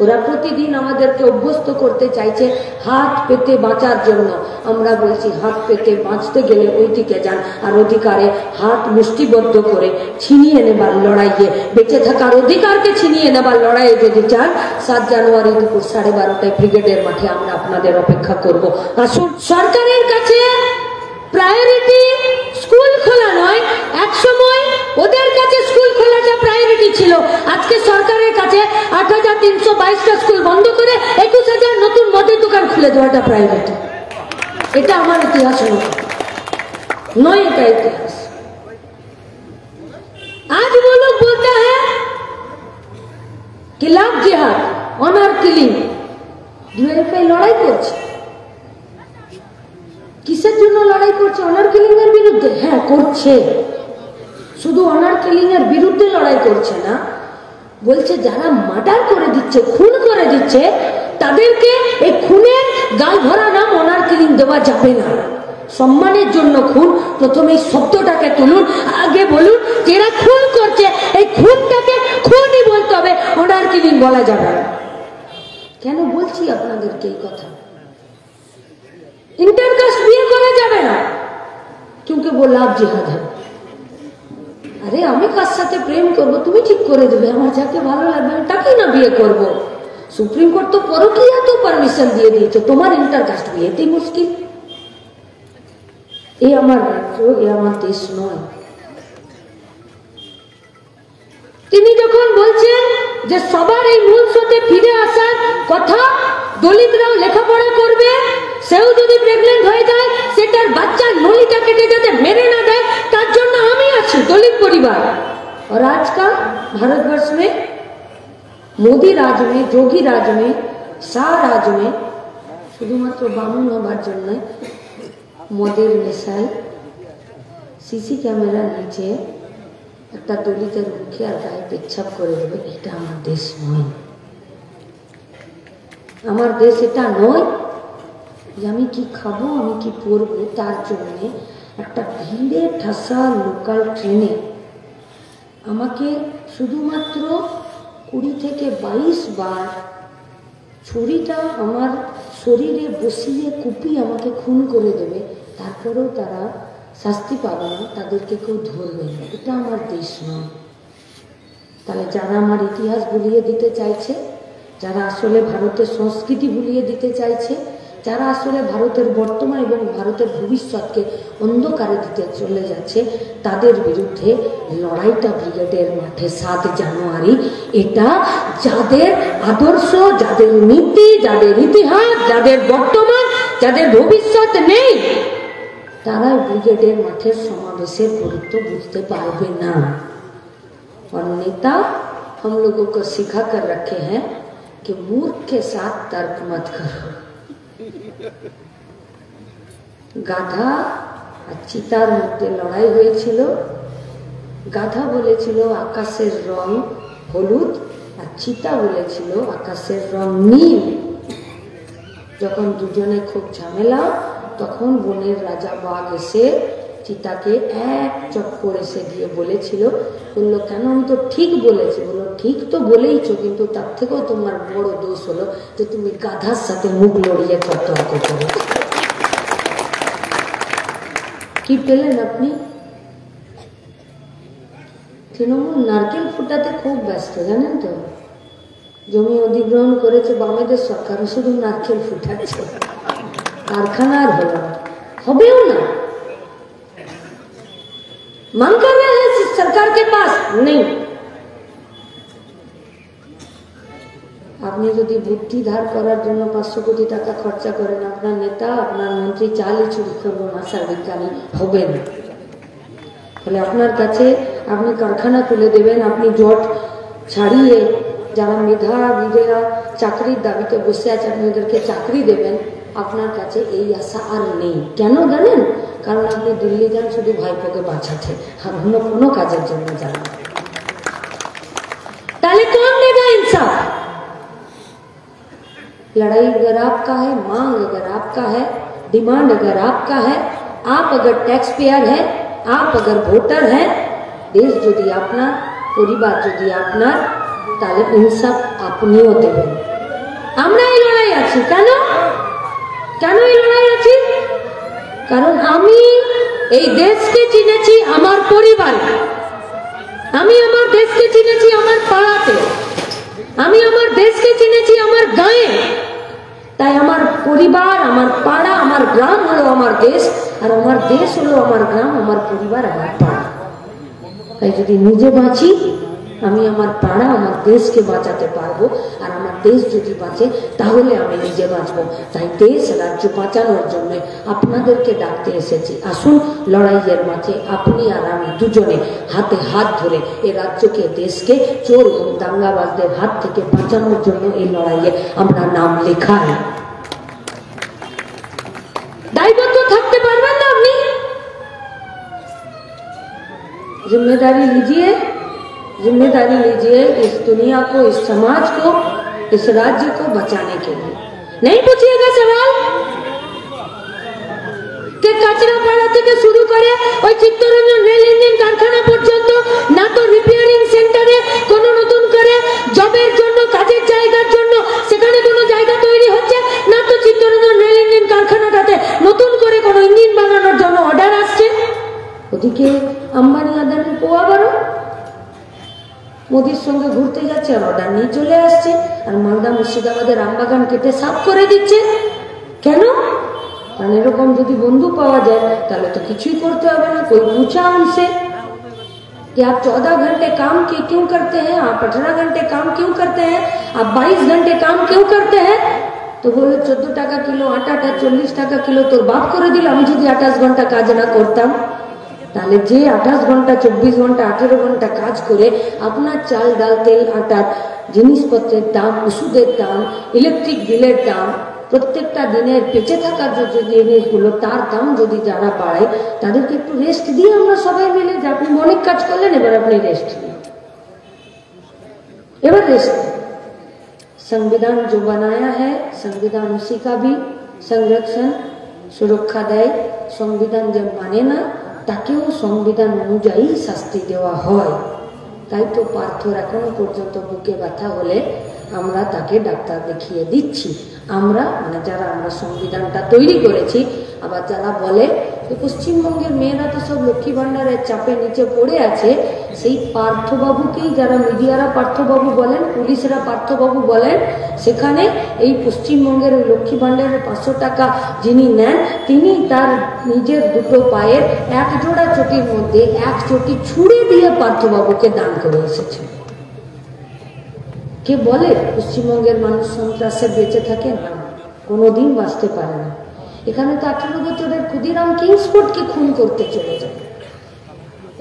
ওরা প্রতিদিন আমাদেরকে অভ্যস্ত করতে চাইছে হাত পেতে বাঁচার জন্য। আমরা বলছি হাত পেতে বাঁচতে গেলে ওই দিকে যান, আর অধিকারে হাত মুষ্টিবদ্ধ করে ছিনিয়ে নেবার লড়াইয়ে, বেঁচে থাকার অধিকারকে ছিনিয়ে নেবার লড়াইয়ে যদি চান, 7 জানুয়ারি দুপুর 12:30টায় ব্রিগেডের মাঠে আমরা আপনাদের অপেক্ষা করব। আসুন, সরকারের কাছে প্রায়োরিটি স্কুল খোলা নয়, এক সময় ওদের কাছে স্কুল খোলাটা প্রায়োরিটি ছিল। আজকে সরকারের কাছে 8,322টা স্কুল বন্ধ করে 21,000 নতুন মদের দোকান খুলে দেওয়াটা প্রায়োরিটি। এটা আমার ইতিহাস নয়, এটা ইতিহাস। आज वो लोग बोलता है कि लव जिहाद, ऑनर किलिंग, ডিওএফআই লড়াই করছে। কিসের জন্য লড়াই করছে? অনার কিলিং এর বিরুদ্ধে। হ্যাঁ, করছে। শুধু অনার কিলিং এর বিরুদ্ধে লড়াই করছে না, বলছে যারা মার্ডার করে দিচ্ছে, খুন করে দিচ্ছে, তাদেরকে এই খুনের গাল ভরা নাম অনার কিলিং দেওয়া যাবে না। সম্মানের জন্য খুন, প্রথমে এই শব্দটাকে তুলুন, আগে বলুন যারা খুন করছে এই খুনটাকে খুনই বলতে হবে, অনার কিলিং বলা যাবে না। কেন বলছি আপনাদেরকে এই কথা? इंटरकास्ट বিয়ে করা যাবে না, क्योंकि वो लाभ जिहाद है। আরে আমি কার সাথে প্রেম করব তুমি ঠিক করে দেবে, আমার যাকে ভালো লাগবে আমি তাকেই না বিয়ে করব। সুপ্রিম কোর্ট তো পরকীয়া তো পারমিশন দিয়ে দিয়েছে, তোমার ইন্টারকাস্ট বিয়েতেই মুশকিল। এই আমার রাজ্য, এই আমার দেশ নয়। তিনি যখন বলছেন যে সবার এই মূল স্রোতে ফিরে আসার কথা, দলিতরাও লেখাপড়া করবে, সেও যদি প্রেগনেন্ট হয়ে যায় সেটার বাচ্চার নলিটা কেটে যাতে মেরে না দেয় তার জন্য আমি আছি, দলিত পরিবার। और आज का भारतवर्ष में मोदी राज में, যোগী রাজ में, শাহ রাজ में শুধুমাত্র বামুন হবার জন্য মদের নেশায় সিসি ক্যামেরার নিচে একটা দলিতের মুখে আর গায়ে পেচ্ছাপ করে দেবে। এটা আমার দেশ নয়, আমার দেশ এটা নয়। আমি কি খাবো, আমি কি পরবো, তার জন্য একটা ভিড়ে ঠাসা লোকাল ট্রেনে আমাকে শুধুমাত্র 20 থেকে 22 বার ছুরিটা আমার শরীরে বসিয়ে কুপিয়ে আমাকে খুন করে দেবে, তারপরেও তারা শাস্তি পাবে না, তাদেরকে কেউ ধরবে না। এটা আমার দেশ নয়। তাহলে যারা আমার ইতিহাস ভুলিয়ে দিতে চাইছে, যারা আসলে ভারতের সংস্কৃতি ভুলিয়ে দিতে চাইছে, যারা আসলে ভারতের বর্তমান এবং ভারতের ভবিষ্যৎকে অন্ধকারে দিতে চলে যাচ্ছে, তাদের বিরুদ্ধে লড়াইটা ব্রিগেডের মাঠে 7 জানুয়ারি। এটা যাদের আদর্শ, যাদের নীতি, যাদের ইতিহাস, যাদের বর্তমান, যাদের ভবিষ্যৎ নেই, তারা ব্রিগেডের মাঠের সমাবেশের গুরুত্ব বুঝতে পারবে না। और नेता हम लोगों को सिखा कर रखे हैं कि मूर्ख के साथ तर्क मत करो। গাধা আর চিতার মধ্যে লড়াই হয়েছিল। গাধা বলেছিল আকাশের রং হলুদ, আর চিতা বলেছিল আকাশের রং নীল। যখন দুজনে খুব ঝামেলা, তখন বনের রাজা বাঘ এসে চিতাকে এক চক্কর এসে দিয়ে বলেছিল, বললো কেন, আমি তো ঠিক বলেছি। বললো ঠিক তো বলেইছো, কিন্তু তার থেকেও তোমার বড় দোষ হলো যে তুমি গাধার সাথে মুখ লড়িয়ে তর্ক করো। কি পেলেন আপনি? তৃণমূল নারকেল ফুটাতে খুব ব্যস্ত, জানেন তো। জমি অধিগ্রহণ করেছে বামেদের সরকার, শুধু নারকেল ফুটাচ্ছে, কারখানা আর হবেও না। मांग कर रहे हैं सरकार के पास, नहीं। আপনি যদি বুদ্ধি ধার করার জন্য 500 কোটি টাকা খরচা করেন, আপনার নেতা, আপনার মন্ত্রী চালই চুরি করবো ভাষার বিজ্ঞানী হবেন। তাহলে আপনার কাছে আপনি কারখানা তুলে দেবেন, আপনি জট ছাড়িয়ে যারা মেধাবীরা চাকরির দাবিতে বসে আছে আপনি ওদেরকে চাকরি দেবেন। আপনার কাছে এই আশা আর নেই। কেন জানেন? কারণ আপনি দিল্লি যান শুধু ভাইপোকে বাঁচাতে, আর অন্য কোনো কাজের জন্য যান। তাহলে कौन देगा इंसाफ? लड़ाई अगर आपका है, मांग अगर आपका है, डिमांड अगर आपका है, आप अगर टैक्स पेयर है, आप अगर वोटर है, देश যদি আপনার, পরিবার যদি আপনার, তাহলে ইনসাফ আপনিও দেবেন। আমরা এই লড়াই আছি। কেন কেন এই লড়াই আছি? কারণ আমি এই দেশকে চিনেছি আমার পরিবারে, আমি আমার দেশকে চিনেছি আমার পাড়াতে, আমি আমার দেশকে চিনেছি আমার গাঁয়ে। তাই আমার পরিবার, আমার পাড়া, আমার গ্রাম হলো আমার দেশ, আর আমার দেশ হলো আমার গ্রাম, আমার পরিবার, আমার পাড়া। তাই যদি নিজে বাঁচি, আমি আমার পাড়া, আমার দেশকে বাঁচাতে পারবো। আর আমার দেশ যদি বাঁচে তাহলে আমি নিজে বাঁচবো। তাই দেশ রাজ্য বাঁচানোর জন্য আপনাদেরকে ডাকতে এসেছি। আসুন লড়াইয়ের মাঝে আপনি আর আমি দুজনে হাতে হাত ধরে এই রাজ্যকে, দেশকে চোর এবং দাঙ্গাবাজদের হাত থেকে বাঁচানোর জন্য এই লড়াইয়ে আমরা নাম লেখাই। দায়বদ্ধ থাকতে পারবেন না আপনি? जिम्मेदारी लीजिए, जिम्मेदारी लीजिए इस दुनिया को, इस समाज को, इस राज्य को बचाने के लिए। नहीं पूछिएगा सवाल कि कचरा पाड़ा থেকে শুরু করে ওই চিত্তরঞ্জন রেল ইঞ্জিন কারখানা পর্যন্ত না তো রিপেয়ারিং সেন্টারে কোনো নতুন করে জবের জন্য, কাজের জায়গার জন্য সেখানে কোনো জায়গা তৈরি হচ্ছে, না তো চিত্তরঞ্জন রেল ইঞ্জিন কারখানাটাতে নতুন করে কোনো ইঞ্জিন বানানোর জন্য অর্ডার আসছে। ওদিকে আম্বানি আদানি পোয়া বারো মোদির সঙ্গে ঘুরতে যাচ্ছে আর অর্ডার নিয়ে চলে আসছে, আর মালদা মুর্শিদাবাদের আমবাগান কেটে সাফ করে দিচ্ছে। কেন? কারণ এরকম যদি বন্ধু পাওয়া যায় তাহলে তো কিছুই করতে হবে না। कोई पूछा उनसे कि आप 14 घंटे काम क्यों करते हैं, आप 18 घंटे काम क्यों करते हैं, आप 22 घंटे काम क्यों करते हैं? तो बोले 14 টাকা কিলো আটাটা 40 টাকা কিলো তোর বাপ করে দিল। আমি যদি 28 ঘন্টা কাজ না করতাম, তাহলে যে 28 ঘন্টা 24 ঘন্টা 18 ঘন্টা কাজ করে আপনার চাল ডাল তেল আটার জিনিসপত্রের দাম, ওষুধের দাম, ইলেকট্রিক বিলের দাম, প্রত্যেকটা দিনের বেঁচে থাকার যে জিনিসগুলো তার দাম যদি যারা বাড়ায়, তাদেরকে একটু রেস্ট দিয়ে আমরা সবাই মিলে, যে আপনি অনেক কাজ করলেন এবার আপনি রেস্ট নিন, এবার রেস্ট। संविधान जो बनाया है, संविधान उसी का भी संरक्षण सुरक्षा देय। संविधान जब माने ना তাকেও সংবিধান অনুযায়ী শাস্তি দেওয়া হয়। তাই তো পার্থর এখনো পর্যন্ত বুকে ব্যথা হলে আমরা তাকে ডাক্তার দেখিয়ে দিচ্ছি। আমরা মানে যারা আমরা সংবিধানটা তৈরি করেছি। আবার যারা বলে যে পশ্চিমবঙ্গের মেয়েরা তো সব লক্ষ্মী ভান্ডারের চাপে নিচে পড়ে আছে, সেই পার্থবাবুকেই যারা মিডিয়ারা পার্থবাবু বলেন, পুলিশরা পার্থবাবু বলেন, সেখানে এই পশ্চিমবঙ্গের লক্ষ্মী ভান্ডারের 500 টাকা যিনি নেন, তিনি তার নিজের দুটো পায়ের এক জোড়া চটির মধ্যে এক চটি ছুঁড়ে দিয়ে পার্থবাবুকে দান করে এসেছে। কে বলে পশ্চিমবঙ্গের মানুষ সন্ত্রাসে বেঁচে থাকে? না, কোনোদিন বাঁচতে পারে না। এখানে তো 18 বছরের ক্ষুদিরাম কিংসফোর্ডকে খুন করতে চলে যায়।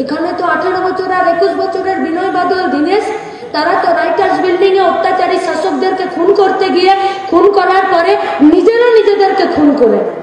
এখানে তো 18 বছর আর 21 বছরের বিনয় বাদল দীনেশ, তারা তো রাইটার্স বিল্ডিং এ অত্যাচারী শাসকদেরকে খুন করতে গিয়ে, খুন করার পরে নিজেরা নিজেদেরকে খুন করে নেয়।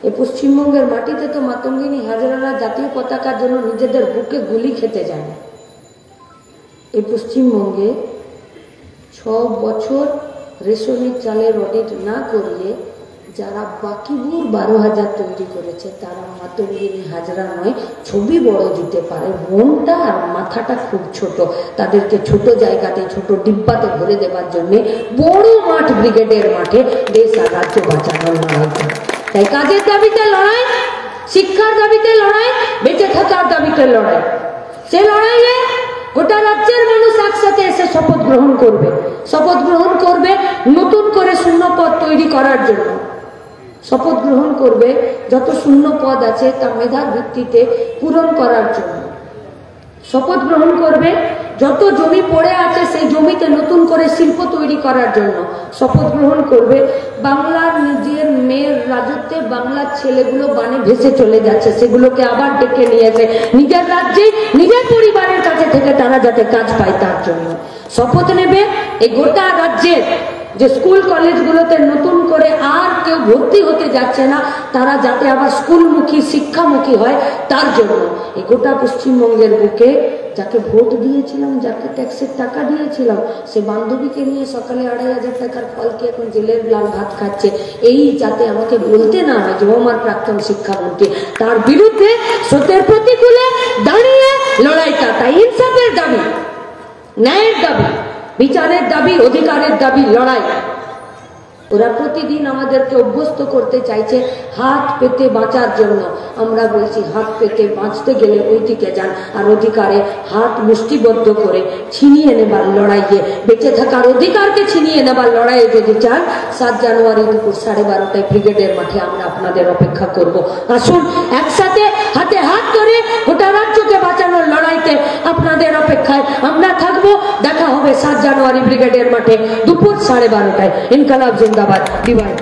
এই পশ্চিমবঙ্গের মাটিতে তো মাতঙ্গিনী হাজরারা জাতীয় পতাকার জন্য নিজেদের বুকে গুলি খেতে যায়। এই পশ্চিমবঙ্গে 6 বছর রেশনের চালের অডিট না করিয়ে যারা বাকিবুর 12,000 তৈরি করেছে, তারা মাতঙ্গিনী হাজরা নয়, ছবি বড় দিতে পারে, মনটা আর মাথাটা খুব ছোট। তাদেরকে ছোট জায়গাতে, ছোট ডিব্বাতে ভরে দেওয়ার জন্য বড় মাঠ, ব্রিগেডের মাঠে দেশ আর রাজ্য বাঁচানোর লড়াই করে। তাই কাজের দাবিতে লড়াই, শিক্ষার দাবিতে লড়াই, বেঁচে থাকার দাবিতে লড়াই। সে লড়াইয়ে গোটা রাজ্যের মানুষ একসাথে এসে শপথ গ্রহণ করবে। শপথ গ্রহণ করবে নতুন করে শূন্য পদ তৈরি করার জন্য। শপথ গ্রহণ করবে যত শূন্য পদ আছে তা মেধার ভিত্তিতে পূরণ করার জন্য। শপথ গ্রহণ করবে যত জমি পড়ে আছে সেই জমিতে নতুন করে শিল্প তৈরি করার জন্য। শপথ গ্রহণ করবে বাংলার নিজের মেয়ের রাজত্বে বাংলার ছেলেগুলো বানে ভেসে চলে যাচ্ছে, সেগুলোকে আবার ডেকে নিয়েছে নিজের রাজ্যে, নিজের পরিবারের কাছে থেকে তারা যাতে কাজ পায় তার জন্য। শপথ নেবে এই গোটা রাজ্যের যে স্কুল কলেজগুলোতে নতুন করে আর কেউ ভর্তি হতে যাচ্ছে না, তারা যাতে আবার স্কুলমুখী, শিক্ষামুখী হয় তার জন্য। এই গোটা পশ্চিমবঙ্গের বুকে যাকে ভোট দিয়েছিলাম, যাকে ট্যাক্সের টাকা দিয়েছিলাম, সে বান্ধবীকে নিয়ে সকালে 2,500 টাকার ফলকে এখন জেলের লাল ভাত খাচ্ছে, এই যাতে আমাকে বলতে না হয় যে আমার প্রাক্তন শিক্ষামন্ত্রী, তার বিরুদ্ধে স্রোতের প্রতিকূলে দাঁড়িয়ে লড়াইটা। তাই ইনসাফের দাবি, ন্যায়ের দাবি, বিচারের দাবি, অধিকারের দাবি, লড়াই। ওরা প্রতিদিন আমাদেরকে অভ্যস্ত করতে চাইছে হাত পেতে বাঁচার জন্য। আমরা বলছি হাত পেতে বাঁচতে গেলে ওই দিকে যান, আর অধিকারে হাত মুষ্টিবদ্ধ করে ছিনিয়ে নেবার লড়াইয়ে, বেঁচে থাকার অধিকারকে ছিনিয়ে নেবার লড়াইয়ে যদি চান, 7 জানুয়ারি দুপুর 12:30টায় ব্রিগেডের মাঠে আমরা আপনাদের অপেক্ষা করব। আসুন একসাথে হাতে হাত ধরে গোটা রাজ্যকে বাঁচানোর লড়াইতে আপনাদের অপেক্ষায় আমরা থাকবো। দেখা হবে 7 জানুয়ারি ব্রিগেডের মাঠে দুপুর 12:30টায়। ইনকালাব জিন্দাবাদ, ডিভাইড।